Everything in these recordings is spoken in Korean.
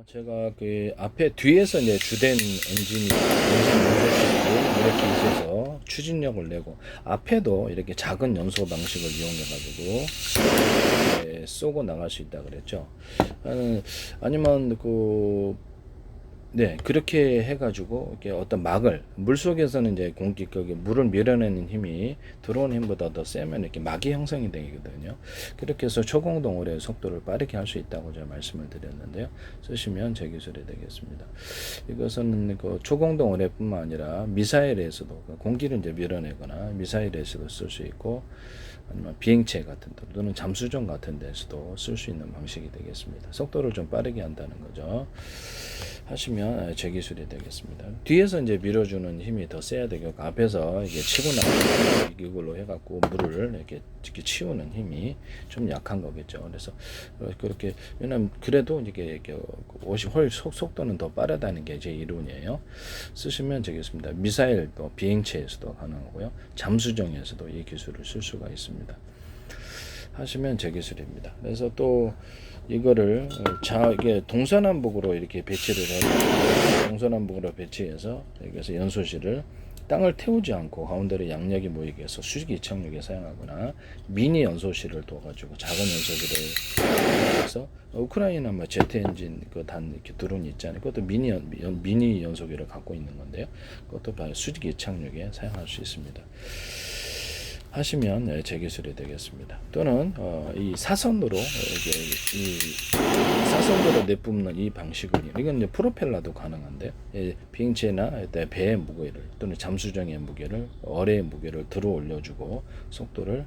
제가 그 앞에 뒤에서 이제 주된 엔진 연소식으로 이렇게 있어서 추진력을 내고 앞에도 이렇게 작은 연소 방식을 이용해 가지고 쏘고 나갈 수 있다 그랬죠. 아니면 네, 그렇게 해가지고, 이렇게 어떤 막을, 물 속에서는 이제 물을 밀어내는 힘이 들어오는 힘보다 더 세면 이렇게 막이 형성이 되거든요. 그렇게 해서 초공동물의 속도를 빠르게 할 수 있다고 제가 말씀을 드렸는데요. 쓰시면 제 기술이 되겠습니다. 이것은 그 초공동물뿐만 아니라 미사일에서도, 공기를 이제 밀어내거나 미사일에서도 쓸 수 있고, 아니면 비행체 같은 데 또는 잠수정 같은 데서도 쓸 수 있는 방식이 되겠습니다. 속도를 좀 빠르게 한다는 거죠. 하시면 제 기술이 되겠습니다. 뒤에서 이제 밀어주는 힘이 더 세야 되고 앞에서 이게 치고 나가는 이걸로 해갖고 물을 이렇게 치우는 힘이 좀 약한 거겠죠. 그래서 그렇게 왜냐면 그래도 이게 속도는 더 빠르다는 게 제 이론이에요. 쓰시면 되겠습니다. 미사일 또 비행체에서도 가능하고요. 잠수정에서도 이 기술을 쓸 수가 있습니다. 하시면 제 기술입니다. 그래서 또 이거를 이게 동서남북으로 이렇게 배치를 해서 동서남북으로 배치해서 여기서 연소실을 땅을 태우지 않고 가운데로 양력이 모이게 해서 수직 이착륙에 사용하거나 미니 연소실을 둬가지고 작은 연소실을 해서 우크라이나 제트 엔진 이렇게 드론 있잖아요. 그것도 미니 연소기를 갖고 있는 건데요. 그것도 수직 이착륙에 사용할 수 있습니다. 하시면 제 기술이 되겠습니다. 또는 이 사선으로 사선으로 내뿜는 이 방식을 이건 이제 프로펠러도 가능한데 비행체나 배의 무게를 또는 잠수정의 무게를 어뢰의 무게를 들어 올려주고 속도를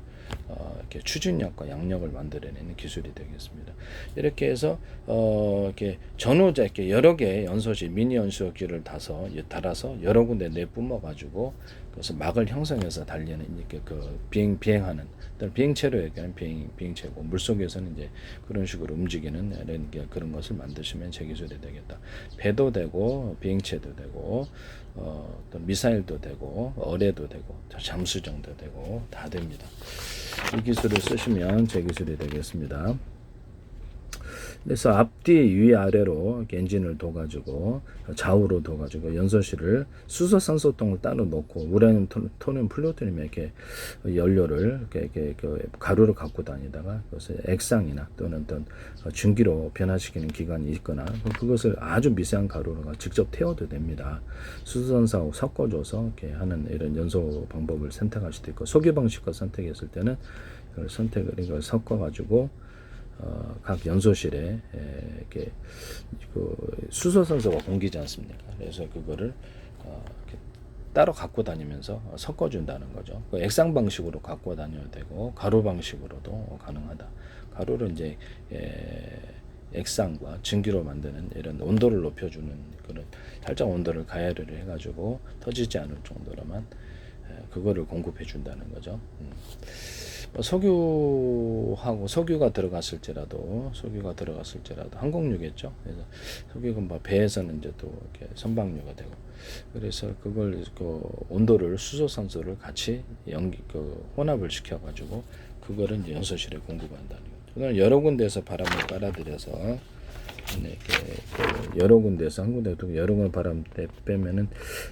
이렇게 추진력과 양력을 만들어내는 기술이 되겠습니다. 이렇게 해서 이렇게 전후자 이렇게 여러 개의 연소실 미니 연소기를 달아서 여러 군데 내뿜어 가지고 그래서 막을 형성해서 달리는 이렇게 비행하는 비행체로 얘기하는 비행체고 물속에서는 이제 그런 식으로 움직이는 그런 것을 만드시면 제 기술이 되겠다. 배도 되고 비행체도 되고 또 미사일도 되고 어뢰도 되고 잠수정도 되고 다 됩니다. 이 기술을 쓰시면 제 기술이 되겠습니다. 그래서 앞뒤 위아래로 엔진을 둬가지고 좌우로 둬가지고 연소실을 수소산소통을 따로 놓고 우라늄, 토늄, 플루토늄 이렇게 연료를 이렇게 가루를 갖고 다니다가 그것을 액상이나 또는 어떤 증기로 변화시키는 기관이 있거나 그것을 아주 미세한 가루로 직접 태워도 됩니다. 수소산소하고 섞어줘서 이렇게 하는 이런 연소 방법을 선택할 수도 있고 석유 방식과 선택했을 때는 이걸 섞어가지고 각 연소실에 이렇게 수소산소가 공기지 않습니까? 그래서 그거를 이렇게 따로 갖고 다니면서 섞어준다는 거죠. 액상 방식으로 갖고 다녀도 되고 가루 방식으로도 가능하다. 가루를 이제 액상과 증기로 만드는 이런 온도를 높여주는 그런 살짝 온도를 가열을 해가지고 터지지 않을 정도로만 그거를 공급해 준다는 거죠. 석유가 들어갔을지라도 항공유겠죠. 그래서 석유가 배에서는 이제 또 이렇게 선박유가 되고 그래서 그걸 온도를 수소산소를 같이 혼합을 시켜가지고 그거를 이제 연소실에 공급한다는 거죠. 여러 군데에서 바람을 빨아들여서 여러 군데에서 한 군데 또 여러 군 바람 빼면은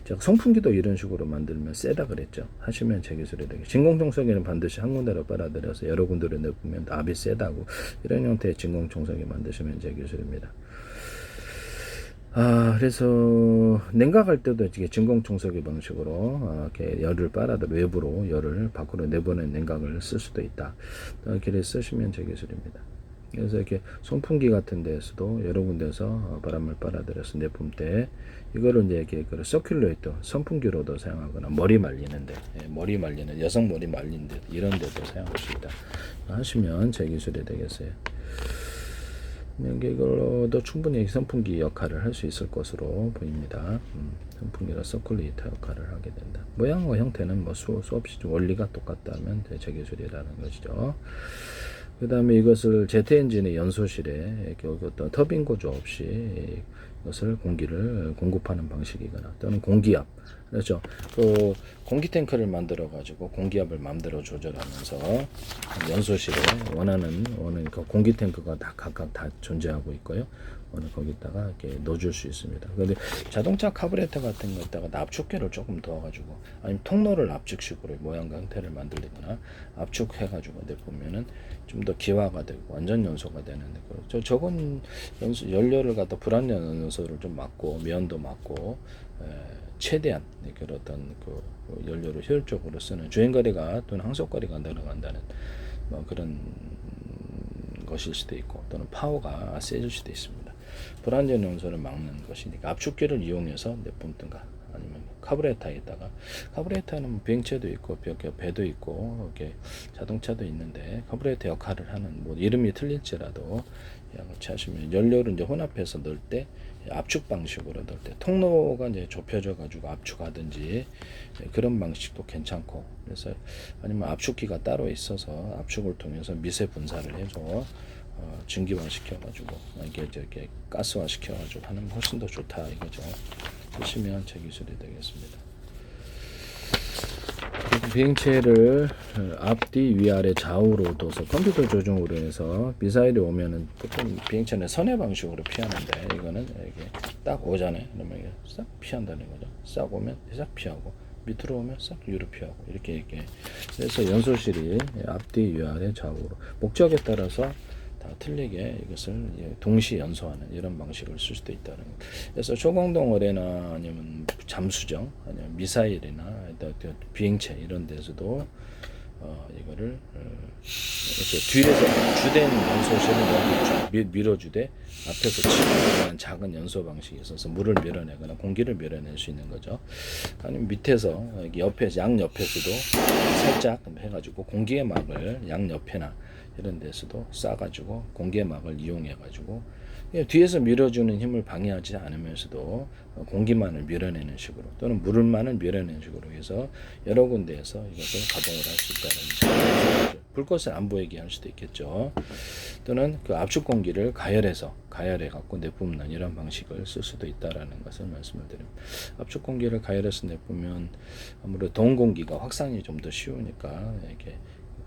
제가 선풍기도 이런 식으로 만들면 세다 그랬죠. 하시면 제 기술이 되게 진공청소기는 반드시 한 군데로 빨아들여서 여러 군데로 내보면 압이 세다고 이런 형태의 진공청소기 만드시면 제 기술입니다. 그래서 냉각할 때도 이게 진공청소기 방식으로 이렇게 열을 외부로 열을 밖으로 내보낸 냉각을 쓸 수도 있다. 이렇게 쓰시면 제 기술입니다. 그래서 이렇게 선풍기 같은 데서도 여러 군데서 바람을 빨아들여서 내뿜 때 이거를 이제 이렇게 서큘레이터 선풍기로도 사용하거나 여성 머리 말리는 데 이런 데도 사용할 수 있다 하시면 제 기술이 되겠어요. 이걸로도 충분히 선풍기 역할을 할 수 있을 것으로 보입니다. 선풍기로 서큘레이터 역할을 하게 된다. 모양과 형태는 수없이 원리가 똑같다면 제 기술이라는 것이죠. 그 다음에 이것을 제트 엔진의 연소실에 이렇게 어떤 터빈 구조 없이 것을 공기를 공급하는 방식이거나 또는 공기압, 그렇죠. 그 공기 탱크를 만들어 가지고 공기압을 마음대로 조절하면서 연소실에 원하는 그 공기 탱크가 다 각각 다 존재하고 있고요. 오늘 거기다가 이렇게 넣어줄 수 있습니다. 그런데 자동차 카브레터 같은 거에다가 압축계를 조금 넣어가지고 아니면 통로를 압축식으로 모양과 형태를 만들거나 압축해가지고 내보면은 좀 더 기화가 되고 완전 연소가 되는 적은 연료를 갖다 불완전 연소를 좀 막고 면도 막고 최대한 그런 어떤 그 연료를 효율적으로 쓰는 주행거리가 또는 항속거리가 늘어간다는 뭐 그런 것일 수도 있고 또는 파워가 세질 수도 있습니다. 불완전 연소를 막는 것이니까 압축기를 이용해서 내뿜든가 아니면 카브레타에다가 카브레타는 비행체도 있고 배도 있고 이렇게 자동차도 있는데 카브레타 역할을 하는 뭐 이름이 틀릴지라도 같이 하시면 연료를 이제 혼합해서 넣을 때 압축 방식으로 넣을 때 통로가 이제 좁혀져 가지고 압축하든지 그런 방식도 괜찮고 그래서 아니면 압축기가 따로 있어서 압축을 통해서 미세 분사를 해서 증기화 시켜가지고 이렇게 가스화 시켜가지고 하는 훨씬 더 좋다 이거죠. 보시면 제 기술이 되겠습니다. 비행체를 앞뒤 위아래 좌우로 둬서 컴퓨터 조종으로 해서 미사일이 오면은 보통 비행체는 선회 방식으로 피하는데 이거는 이렇게 딱 오잖아요. 그러면 이게 싹 피한다는 거죠. 싹 오면 싹 피하고 밑으로 오면 싹 위로 피하고 이렇게 그래서 연소실이 앞뒤 위아래 좌우로 목적에 따라서 다 틀리게 이것을 동시 연소하는 이런 방식을 쓸 수도 있다는 것. 그래서 초공동 어뢰나 아니면 잠수정 아니면 미사일이나 비행체 이런 데서도 이거를 이렇게 뒤에서 주된 연소실을 밀어주되 앞에서 치는 작은 연소 방식이 있어서 물을 밀어내거나 공기를 밀어낼 수 있는 거죠. 아니면 밑에서 옆에 양 옆에서도 살짝 해가지고 공기의 막을 양 옆에나 이런 데서도 싸가지고 공기의 막을 이용해가지고 뒤에서 밀어주는 힘을 방해하지 않으면서도 공기만을 밀어내는 식으로 또는 물만을 밀어내는 식으로 해서 여러 군데에서 이것을 가동을 할 수 있다는 불꽃을 안 보이게 할 수도 있겠죠. 또는 그 압축 공기를 가열해 갖고 내뿜는 이런 방식을 쓸 수도 있다라는 것을 말씀을 드립니다. 압축 공기를 가열해서 내뿜으면 아무래도 더운 공기가 확산이 좀 더 쉬우니까 이렇게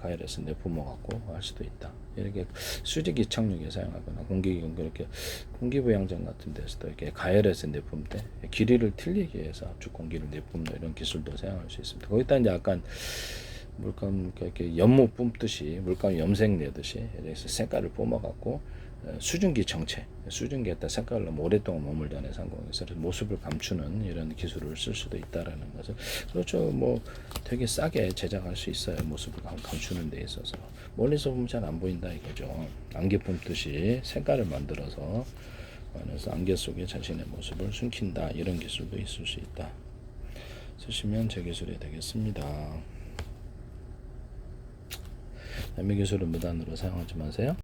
가열해서 내뿜어 갖고 할 수도 있다. 이렇게 수직 이착륙에 사용하거나 그렇게 공기부양장 같은 데서도 이렇게 가열해서 내뿜을 때 길이를 틀리게 해서 압축 공기를 내뿜는 이런 기술도 사용할 수 있습니다. 거기다 이제 약간 물감 이렇게 연못 뿜듯이 물감 염색 내듯이 그래서 색깔을 뿜어 갖고 수증기 정체, 수증기에다 색깔로 오랫동안 머물다는 상공에서 모습을 감추는 이런 기술을 쓸 수도 있다라는 것을 그렇죠. 뭐 되게 싸게 제작할 수 있어요. 모습을 감추는 데 있어서 멀리서 보면 잘 안 보인다 이거죠. 안개 뿜듯이 색깔을 만들어서 그래서 안개 속에 자신의 모습을 숨긴다 이런 기술도 있을 수 있다. 쓰시면 제 기술이 되겠습니다. 남의 기술을 무단으로 사용하지 마세요.